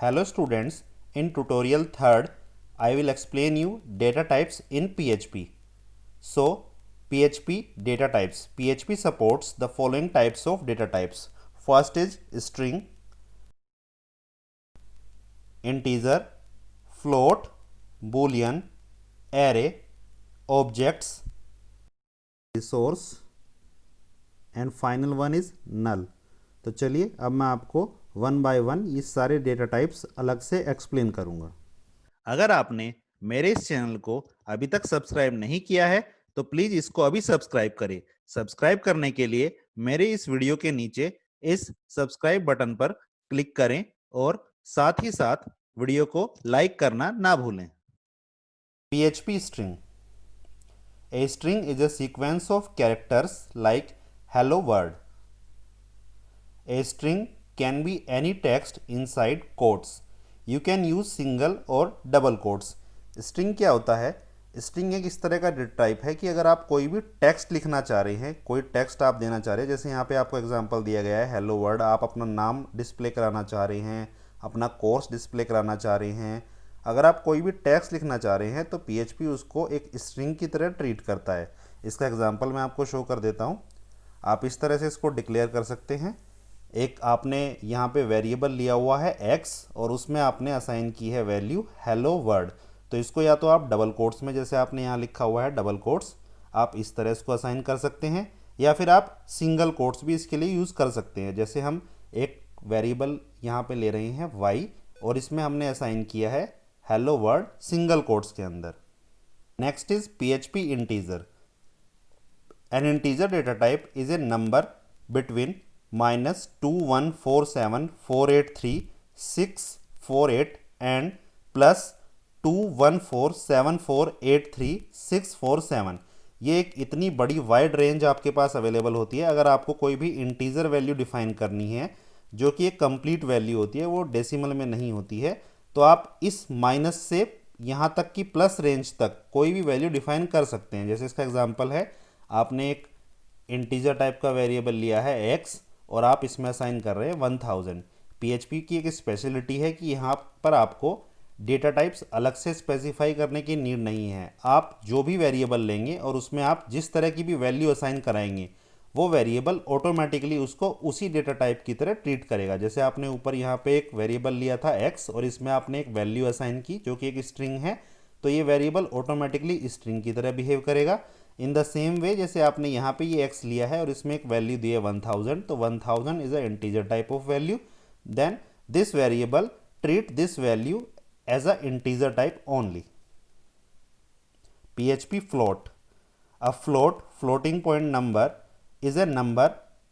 Hello students, in tutorial 3rd, I will explain you data types in PHP. So, PHP data types. PHP supports the following types of data types. First is string, integer, float, boolean, array, objects, resource and final one is null. तो चलिए अब मैं आपको one by one ये सारे data types अलग से explain करूंगा। अगर आपने मेरे इस चैनल को अभी तक सब्सक्राइब नहीं किया है तो प्लीज इसको अभी सब्सक्राइब करें। सब्सक्राइब करने के लिए मेरे इस वीडियो के नीचे इस सब्सक्राइब बटन पर क्लिक करें और साथ ही साथ वीडियो को लाइक करना ना भूलें। PHP string. A string is a sequence of characters like hello world. A string can be any text inside quotes. You can use single और डबल कोट्स। स्ट्रिंग क्या होता है? स्ट्रिंग एक इस तरह का डेटा टाइप है कि अगर आप कोई भी टेक्स्ट लिखना चाह रहे हैं, कोई टेक्स्ट आप देना चाह रहे हैं, जैसे यहाँ पे आपको एग्जांपल दिया गया है हेलो वर्ल्ड, आप अपना नाम डिस्प्ले कराना चाह रहे हैं, अपना कोर्स डिस्प्ले कराना चाह रहे हैं, अगर आप कोई भी टेक्स्ट लिखना चाह रहे हैं तो PHP उसको एक स्ट्रिंग की तरह ट्रीट करता है। इसका एग्जांपल मैं आपको शो कर देता हूँ। आप इस तरह से इसको डिक्लेयर कर सकते हैं। एक आपने यहाँ पे वेरिएबल लिया हुआ है x और उसमें आपने असाइन की है वैल्यू हेलो वर्ड। तो इसको या तो आप डबल कोट्स में, जैसे आपने यहाँ लिखा हुआ है डबल कोट्स, आप इस तरह इसको असाइन कर सकते हैं, या फिर आप सिंगल कोट्स भी इसके लिए यूज़ कर सकते हैं। जैसे हम एक वेरिएबल यहाँ पे ले रहे हैं y और इसमें हमने असाइन किया है हेलो वर्ड सिंगल कोट्स के अंदर। Next is PHP integer. An integer data type is a number between -2147483 and plus 2147483 ये एक इतनी बड़ी वाइड रेंज आपके पास अवेलेबल होती है। अगर आपको कोई भी इंटीजर वैल्यू डिफाइन करनी है जो कि एक कंप्लीट वैल्यू होती है, वो डेसिमल में नहीं होती है, तो आप इस माइनस से यहाँ तक की प्लस रेंज तक कोई भी वैल्यू डिफाइन कर सकते हैं। जैसे इसका एग्जांपल है, आपने एक इंटीजर टाइप का वेरिएबल लिया है x और आप इसमें असाइन कर रहे हैं 1000। PHP की एक स्पेशलिटी है कि यहाँ पर आपको डेटा टाइप्स अलग से स्पेसिफाई करने की नीड नहीं है। आप जो भी वेरिएबल लेंगे और उसमें आप जिस तरह की भी वैल्यू असाइन कराएंगे, वो वेरिएबल ऑटोमेटिकली उसको उसी डेटा टाइप की तरह ट्रीट करेगा। जैसे आपने ऊपर यहाँ पे एक वेरिएबल लिया था x और इसमें आपने एक वैल्यू असाइन की जो कि एक स्ट्रिंग है, तो ये वेरिएबल ऑटोमेटिकली स्ट्रिंग की तरह बिहेव करेगा। इन द सेम वे जैसे आपने यहाँ पे ये x लिया है और इसमें एक वैल्यू दी है 1000, तो 1000 is a integer type of value, then this variable treat this value as a integer type only. PHP float. A float, floating point number, is a number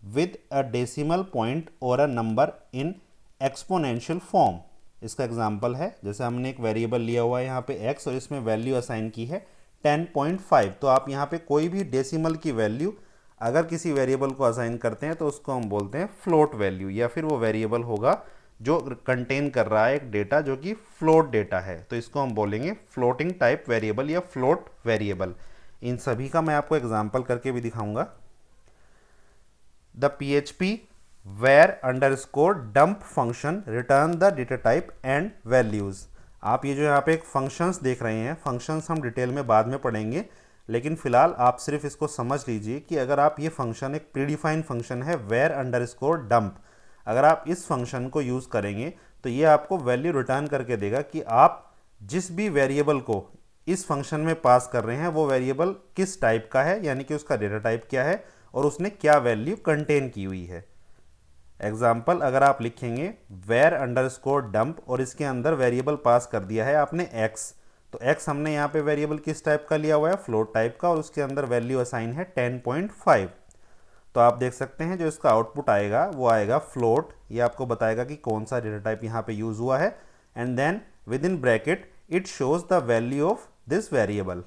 with a decimal point or a number in exponential form. इसका example है, जैसे हमने एक variable लिया हुआ है यहाँ पे x और इसमें वैल्यू असाइन की है 10.5, तो आप यहाँ पे कोई भी डेसिमल की वैल्यू अगर किसी वेरिएबल को असाइन करते हैं तो उसको हम बोलते हैं फ्लोट वैल्यू, या फिर वो वेरिएबल होगा जो कंटेन कर रहा है एक डेटा जो कि फ्लोट डेटा है, तो इसको हम बोलेंगे फ्लोटिंग टाइप वेरिएबल या फ्लोट वेरिएबल। इन सभी का मैं आपको एग्जांपल करके भी दिखाऊंगा। The PHP where underscore dump function return the data type and values. आप ये जो यहाँ पे एक फंक्शंस देख रहे हैं, फंक्शंस हम डिटेल में बाद में पढ़ेंगे, लेकिन फिलहाल आप सिर्फ इसको समझ लीजिए कि अगर आप ये फंक्शन एक प्रीडिफाइन फंक्शन है where underscore dump, अगर आप इस फंक्शन को यूज़ करेंगे तो ये आपको वैल्यू रिटर्न करके देगा कि आप जिस भी वेरिएबल को इस फंक्शन में पास कर रहे हैं वो वेरिएबल किस टाइप का है, यानी कि उसका डेटा टाइप क्या है और उसने क्या वैल्यू कंटेन की हुई है। एग्जाम्पल, अगर आप लिखेंगे वेर अंडरस्कोर डंप और इसके अंदर वेरिएबल पास कर दिया है आपने x, तो x हमने यहाँ पे वेरिएबल किस टाइप का लिया हुआ है, फ्लोट टाइप का, और उसके अंदर वैल्यू असाइन है 10.5। तो आप देख सकते हैं जो इसका आउटपुट आएगा वो आएगा फ्लोट, ये आपको बताएगा कि कौन सा डेटा टाइप यहाँ पे यूज हुआ है, and then with in bracket it shows the value of this variable.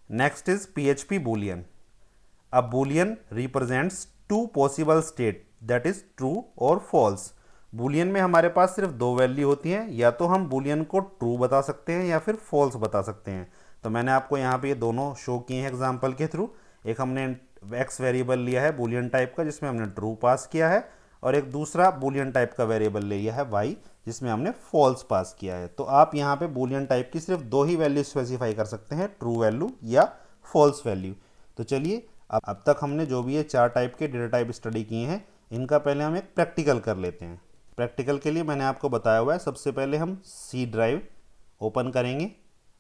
Next is PHP boolean. A boolean represents two possible state, that is true और false. boolean में हमारे पास सिर्फ दो वैल्यू होती हैं, या तो हम boolean को true बता सकते हैं या फिर false बता सकते हैं। तो मैंने आपको यहाँ पे ये दोनों शो किए हैं एग्जाम्पल के थ्रू। एक हमने x वेरिएबल लिया है boolean टाइप का जिसमें हमने true पास किया है, और एक दूसरा बूलियन टाइप का वेरिएबल ले लिया है y, जिसमें हमने फॉल्स पास किया है। तो आप यहाँ पे बूलियन टाइप की सिर्फ दो ही वैल्यू स्पेसिफाई कर सकते हैं, ट्रू वैल्यू या फॉल्स वैल्यू। तो चलिए अब तक हमने जो भी ये 4 टाइप के डेटा टाइप स्टडी किए हैं, इनका पहले हम एक प्रैक्टिकल कर लेते हैं। प्रैक्टिकल के लिए मैंने आपको बताया हुआ है, सबसे पहले हम सी ड्राइव ओपन करेंगे।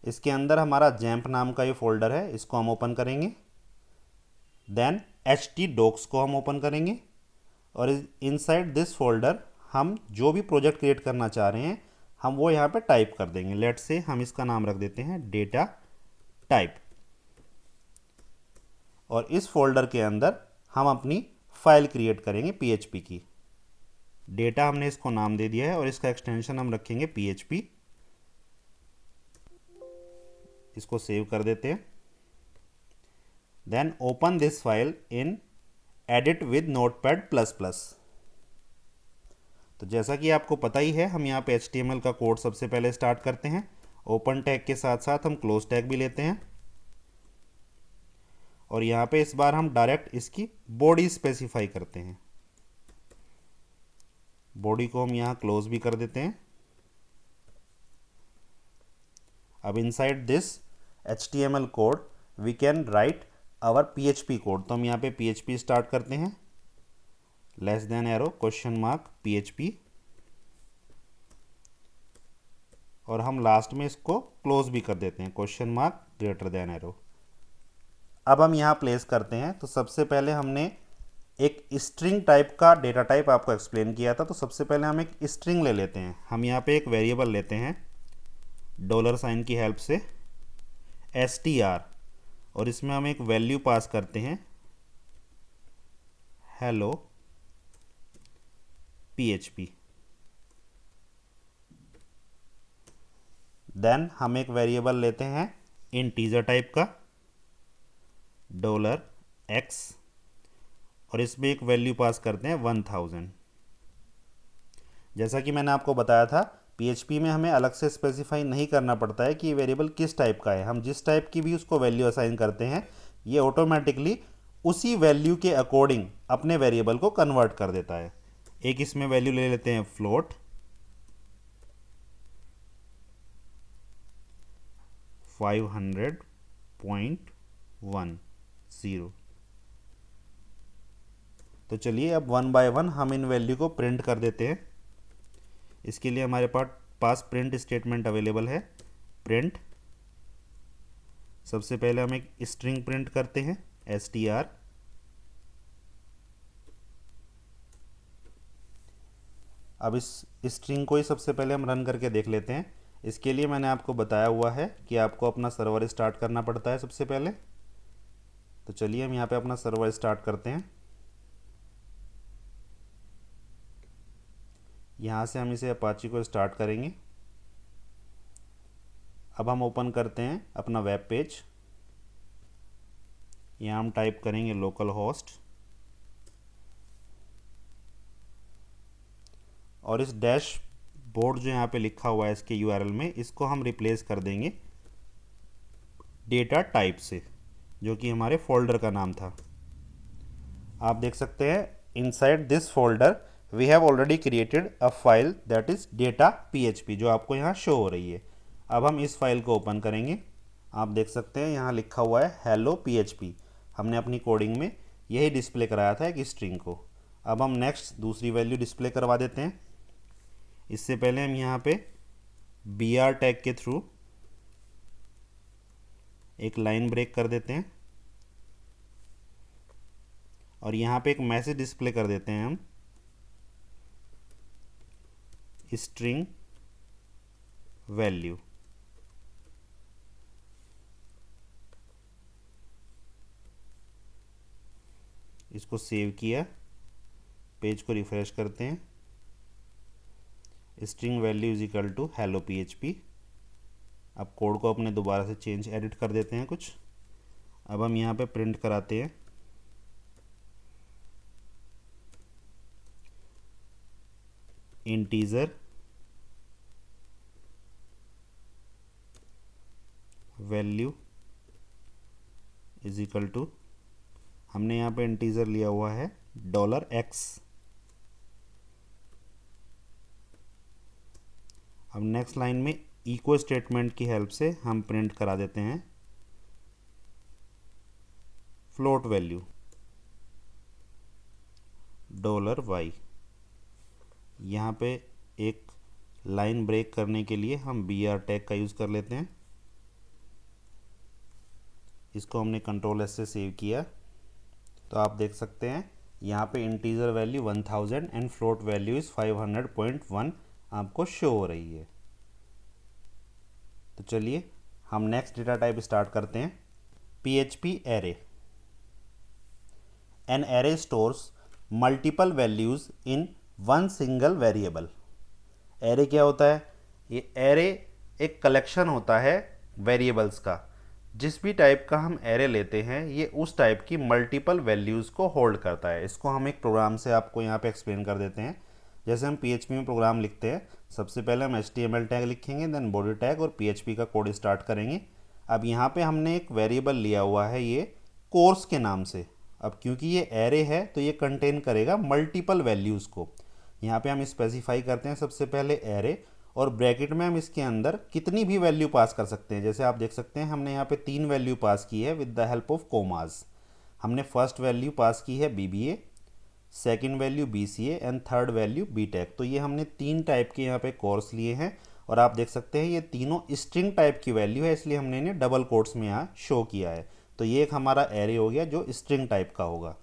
इसके अंदर हमारा जैम्प नाम का ये फोल्डर है, इसको हम ओपन करेंगे। देन htdocs को हम ओपन करेंगे और इनसाइड दिस फोल्डर हम जो भी प्रोजेक्ट क्रिएट करना चाह रहे हैं हम वो यहाँ पे टाइप कर देंगे। लेट से हम इसका नाम रख देते हैं डेटा टाइप, और इस फोल्डर के अंदर हम अपनी फाइल क्रिएट करेंगे PHP की। डेटा हमने इसको नाम दे दिया है और इसका एक्सटेंशन हम रखेंगे PHP। इसको सेव कर देते हैं। Then open this file in edit with notepad plus plus. तो जैसा कि आपको पता ही है, हम यहाँ पे HTML का कोड सबसे पहले स्टार्ट करते हैं। ओपन टैग के साथ साथ हम क्लोज टैग भी लेते हैं, और यहाँ पे इस बार हम डायरेक्ट इसकी बॉडी स्पेसिफाई करते हैं। बॉडी को हम यहाँ क्लोज भी कर देते हैं। अब inside this HTML code we can write our PHP code. तो हम यहाँ पे PHP स्टार्ट करते हैं, less than arrow question mark PHP, और हम लास्ट में इसको क्लोज भी कर देते हैं, question mark greater than arrow. अब हम यहाँ प्लेस करते हैं। तो सबसे पहले हमने एक स्ट्रिंग टाइप का डेटा टाइप आपको एक्सप्लेन किया था, तो सबसे पहले हम एक स्ट्रिंग ले लेते हैं। हम यहाँ पे एक वेरिएबल लेते हैं $साइन की हेल्प से str, और इसमें हम एक वैल्यू पास करते हैं हेलो PHP। देन हम एक वेरिएबल लेते हैं इंटीजर टाइप का $x, और इसमें एक वैल्यू पास करते हैं 1000। जैसा कि मैंने आपको बताया था, PHP में हमें अलग से स्पेसिफाई नहीं करना पड़ता है कि ये वेरिएबल किस टाइप का है। हम जिस टाइप की भी उसको वैल्यू असाइन करते हैं, ये ऑटोमेटिकली उसी वैल्यू के अकॉर्डिंग अपने वेरिएबल को कन्वर्ट कर देता है। एक इसमें वैल्यू ले लेते हैं फ्लोट 500.10। तो चलिए अब वन बाय वन हम इन वैल्यू को प्रिंट कर देते हैं। इसके लिए हमारे पास प्रिंट स्टेटमेंट अवेलेबल है। प्रिंट, सबसे पहले हम एक स्ट्रिंग प्रिंट करते हैं str। अब इस स्ट्रिंग को ही सबसे पहले हम रन करके देख लेते हैं। इसके लिए मैंने आपको बताया हुआ है कि आपको अपना सर्वर स्टार्ट करना पड़ता है सबसे पहले। तो चलिए हम यहाँ पे अपना सर्वर स्टार्ट करते हैं। यहाँ से हम इसे अपाची को स्टार्ट करेंगे। अब हम ओपन करते हैं अपना वेब पेज। यहाँ हम टाइप करेंगे लोकल होस्ट, और इस डैश बोर्ड जो यहाँ पे लिखा हुआ है इसके URL में, इसको हम रिप्लेस कर देंगे डेटा टाइप से, जो कि हमारे फोल्डर का नाम था। आप देख सकते हैं inside this folder we have already created a file that is data PHP, जो आपको यहाँ शो हो रही है। अब हम इस फाइल को ओपन करेंगे। आप देख सकते हैं यहाँ लिखा हुआ है हेलो PHP। हमने अपनी कोडिंग में यही डिस्प्ले कराया था एक स्ट्रिंग को। अब हम नेक्स्ट दूसरी वैल्यू डिस्प्ले करवा देते हैं। इससे पहले हम यहाँ पे BR टैग के थ्रू एक लाइन ब्रेक कर देते हैं, और यहाँ पे एक मैसेज डिस्प्ले कर देते हैं हम स्ट्रिंग वैल्यू। इसको सेव किया, पेज को रिफ्रेश करते हैं। String value is equal to hello PHP। अब कोड को अपने दोबारा से चेंज एडिट कर देते हैं कुछ। अब हम यहाँ पे प्रिंट कराते हैं integer value is equal to, हमने यहाँ पे इंटीजर लिया हुआ है $x, अब नेक्स्ट लाइन में इको स्टेटमेंट की हेल्प से हम प्रिंट करा देते हैं फ्लोट वैल्यू $y। यहाँ पे एक लाइन ब्रेक करने के लिए हम br टैग का यूज़ कर लेते हैं। इसको हमने Ctrl+S से सेव किया तो आप देख सकते हैं यहाँ पे integer value 1000 and float value is 500.1 आपको शो हो रही है। तो चलिए हम नेक्स्ट डेटा टाइप स्टार्ट करते हैं। PHP array. An array stores multiple values in one single variable. Array क्या होता है? ये एरे एक कलेक्शन होता है वेरिएबल्स का। जिस भी टाइप का हम एरे लेते हैं ये उस टाइप की मल्टीपल वैल्यूज़ को होल्ड करता है। इसको हम एक प्रोग्राम से आपको यहाँ पे एक्सप्लेन कर देते हैं। जैसे हम PHP में प्रोग्राम लिखते हैं, सबसे पहले हम HTML टैग लिखेंगे, देन बॉडी टैग और PHP का कोड स्टार्ट करेंगे। अब यहाँ पे हमने एक वेरिएबल लिया हुआ है ये कोर्स के नाम से। अब क्योंकि ये एरे है तो ये कंटेन करेगा मल्टीपल वैल्यूज़ को। यहाँ पे हम स्पेसिफाई करते हैं सबसे पहले एरे, और ब्रैकेट में हम इसके अंदर कितनी भी वैल्यू पास कर सकते हैं। जैसे आप देख सकते हैं हमने यहाँ पे 3 वैल्यू पास की है with the help of commas. हमने फर्स्ट वैल्यू पास की है BBA, second value BCA and third value BTech। तो ये हमने 3 टाइप के यहाँ पे कोर्स लिए हैं और आप देख सकते हैं ये तीनों स्ट्रिंग टाइप की वैल्यू है, इसलिए हमने इन्हें डबल कोट्स में यहाँ शो किया है। तो ये एक हमारा एरे हो गया जो स्ट्रिंग टाइप का होगा।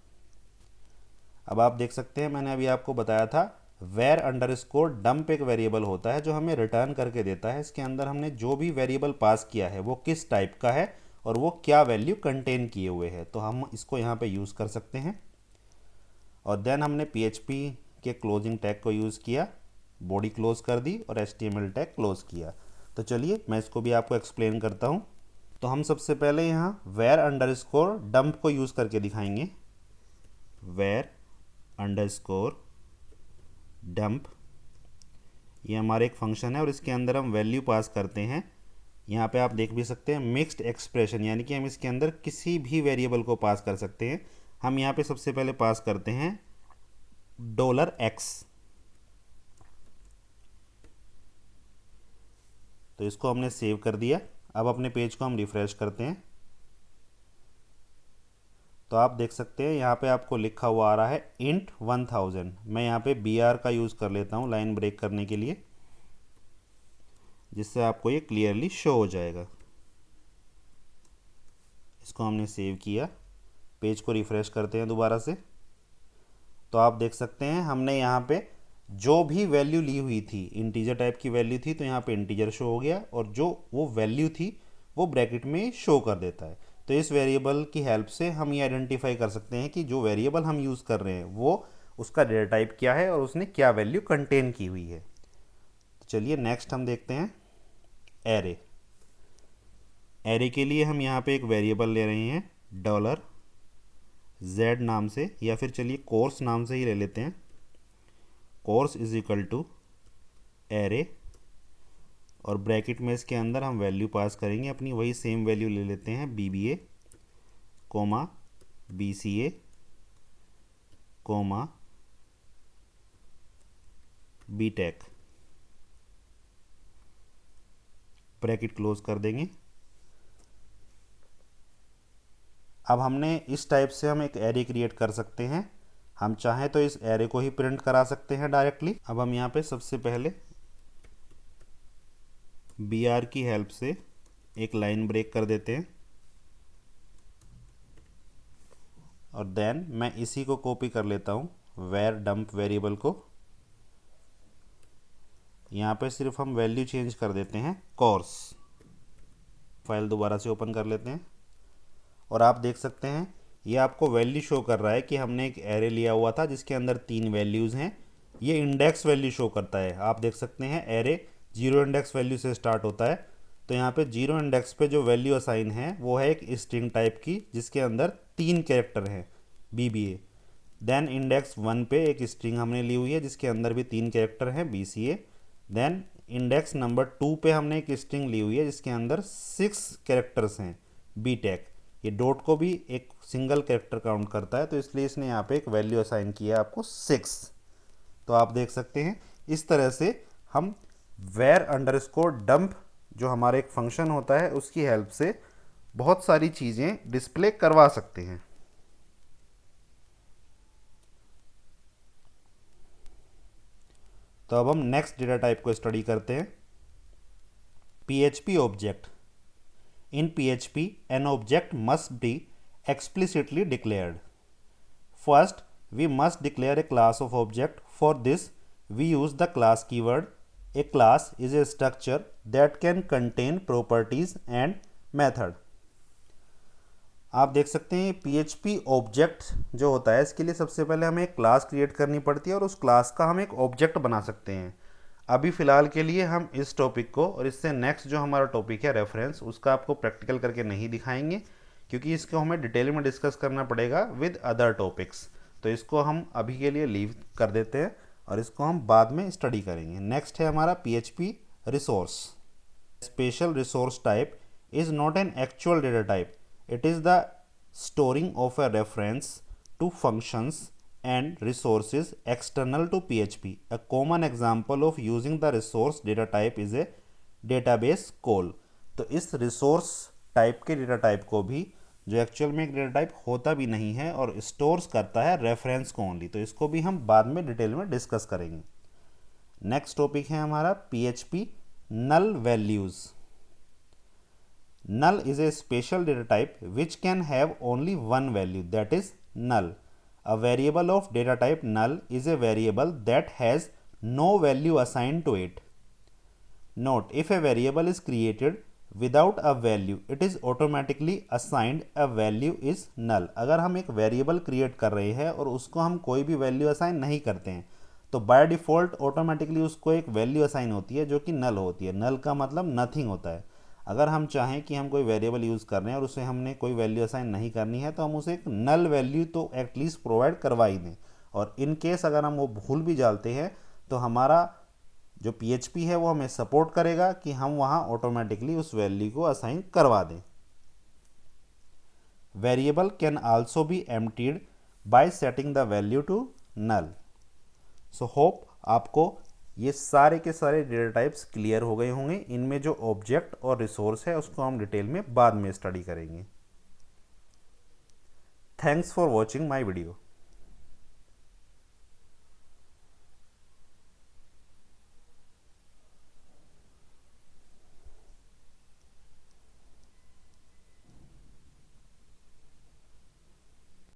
अब आप देख सकते हैं मैंने अभी आपको बताया था वेर अंडरस्कोर डंप एक वेरिएबल होता है जो हमें रिटर्न करके देता है इसके अंदर हमने जो भी वेरिएबल पास किया है वो किस टाइप का है और वो क्या वैल्यू कंटेन किए हुए है। तो हम इसको यहाँ पे यूज़ कर सकते हैं। और देन हमने PHP के क्लोजिंग टैग को यूज़ किया, बॉडी क्लोज कर दी और HTML टैग क्लोज किया। तो चलिए मैं इसको भी आपको एक्सप्लेन करता हूँ। तो हम सबसे पहले यहाँ वेर अंडरस्कोर डंप को यूज़ करके दिखाएंगे। वेर अंडरस्कोर डंप, ये हमारा एक फंक्शन है और इसके अंदर हम वैल्यू पास करते हैं। यहाँ पे आप देख भी सकते हैं मिक्स्ड एक्सप्रेशन, यानी कि हम इसके अंदर किसी भी वेरिएबल को पास कर सकते हैं। हम यहाँ पे सबसे पहले पास करते हैं $x। तो इसको हमने सेव कर दिया। अब अपने पेज को हम रिफ्रेश करते हैं तो आप देख सकते हैं यहाँ पे आपको लिखा हुआ आ रहा है int 1000। मैं यहाँ पे br का यूज़ कर लेता हूँ लाइन ब्रेक करने के लिए, जिससे आपको ये क्लियरली शो हो जाएगा। इसको हमने सेव किया, पेज को रिफ्रेश करते हैं दोबारा से तो आप देख सकते हैं हमने यहाँ पे जो भी वैल्यू ली हुई थी इंटीजर टाइप की वैल्यू थी तो यहाँ पे इंटीजर शो हो गया और जो वो वैल्यू थी वो ब्रैकेट में शो कर देता है। तो इस वेरिएबल की हेल्प से हम ये आइडेंटिफाई कर सकते हैं कि जो वेरिएबल हम यूज़ कर रहे हैं वो उसका डेटा टाइप क्या है और उसने क्या वैल्यू कंटेन की हुई है। तो चलिए नेक्स्ट हम देखते हैं एरे। एरे के लिए हम यहाँ पे एक वेरिएबल ले रहे हैं $z नाम से, या फिर चलिए कोर्स नाम से ही ले लेते हैं। Course is equal to array और ब्रैकेट में इसके अंदर हम वैल्यू पास करेंगे अपनी, वही सेम वैल्यू ले लेते हैं BBA, BCA, BTech। Bracket close कर देंगे। अब हमने इस टाइप से हम एक एरे क्रिएट कर सकते हैं। हम चाहें तो इस एरे को ही प्रिंट करा सकते हैं डायरेक्टली। अब हम यहाँ पे सबसे पहले br की हेल्प से एक लाइन ब्रेक कर देते हैं और देन मैं इसी को कॉपी कर लेता हूँ वेर डंप वेरिएबल को। यहाँ पे सिर्फ हम वैल्यू चेंज कर देते हैं कोर्स। फाइल दोबारा से ओपन कर लेते हैं और आप देख सकते हैं ये आपको वैल्यू शो कर रहा है कि हमने एक एरे लिया हुआ था जिसके अंदर 3 वैल्यूज़ हैं। ये इंडेक्स वैल्यू शो करता है। आप देख सकते हैं एरे 0 इंडेक्स वैल्यू से स्टार्ट होता है। तो यहाँ पे 0 इंडेक्स पे जो वैल्यू असाइन है वो है एक स्ट्रिंग टाइप की जिसके अंदर 3 कैरेक्टर हैं BBA। देन इंडेक्स 1 पे एक स्ट्रिंग हमने ली हुई है जिसके अंदर भी 3 कैरेक्टर हैं BCA। देन इंडेक्स नंबर 2 पे हमने एक स्ट्रिंग ली हुई है जिसके अंदर 6 कैरेक्टर्स हैं BTech। ये डॉट को भी एक सिंगल कैरेक्टर काउंट करता है तो इसलिए इसने यहाँ पे एक वैल्यू असाइन किया है आपको 6। तो आप देख सकते हैं इस तरह से हम वेयर अंडरस्कोर डंप जो हमारा एक फंक्शन होता है उसकी हेल्प से बहुत सारी चीज़ें डिस्प्ले करवा सकते हैं। तो अब हम नेक्स्ट डेटा टाइप को स्टडी करते हैं, PHP object. In PHP an object must be explicitly declared. First, we must declare a class of object. For this, we use the class keyword. A class is a structure that can contain properties and method. आप देख सकते हैं PHP object जो होता है इसके लिए सबसे पहले हमें एक क्लास क्रिएट करनी पड़ती है और उस क्लास का हम एक ऑब्जेक्ट बना सकते हैं। अभी फ़िलहाल के लिए हम इस टॉपिक को और इससे नेक्स्ट जो हमारा टॉपिक है रेफरेंस, उसका आपको प्रैक्टिकल करके नहीं दिखाएंगे क्योंकि इसको हमें डिटेल में डिस्कस करना पड़ेगा विद अदर टॉपिक्स। तो इसको हम अभी के लिए लीव कर देते हैं और इसको हम बाद में स्टडी करेंगे। नेक्स्ट है हमारा PHP resource. Special resource type is not an actual data type, it is the storing of a reference to functions and resources external to PHP. A common example of using the resource data type is a database call. तो इस resource type के data type को भी, जो actual में एक data type होता भी नहीं है और स्टोर्स करता है रेफरेंस को ओनली, तो इसको भी हम बाद में डिटेल में डिस्कस करेंगे। नेक्स्ट टॉपिक है हमारा PHP null values. Null is a special data type which can have only one value, that is null. A variable of data type null is a variable that has no value assigned to it. Note, if a variable is created without a value, it is automatically assigned a value is null. अगर हम एक variable create कर रहे हैं और उसको हम कोई भी value assign नहीं करते हैं तो by default automatically उसको एक value assign होती है जो कि null होती है। null का मतलब nothing होता है। अगर हम चाहें कि हम कोई वेरिएबल यूज़ कर रहे हैं और उसे हमने कोई वैल्यू असाइन नहीं करनी है तो हम उसे एक नल वैल्यू तो एटलीस्ट प्रोवाइड करवा ही दें। और इन केस अगर हम वो भूल भी जाते हैं तो हमारा जो PHP है वो हमें सपोर्ट करेगा कि हम वहाँ ऑटोमेटिकली उस वैल्यू को असाइन करवा दें। Variable can also be emptied by setting the value to null. So hope आपको ये सारे के सारे डेटा टाइप्स क्लियर हो गए होंगे। इनमें जो ऑब्जेक्ट और रिसोर्स है उसको हम डिटेल में बाद में स्टडी करेंगे। Thanks for watching my video.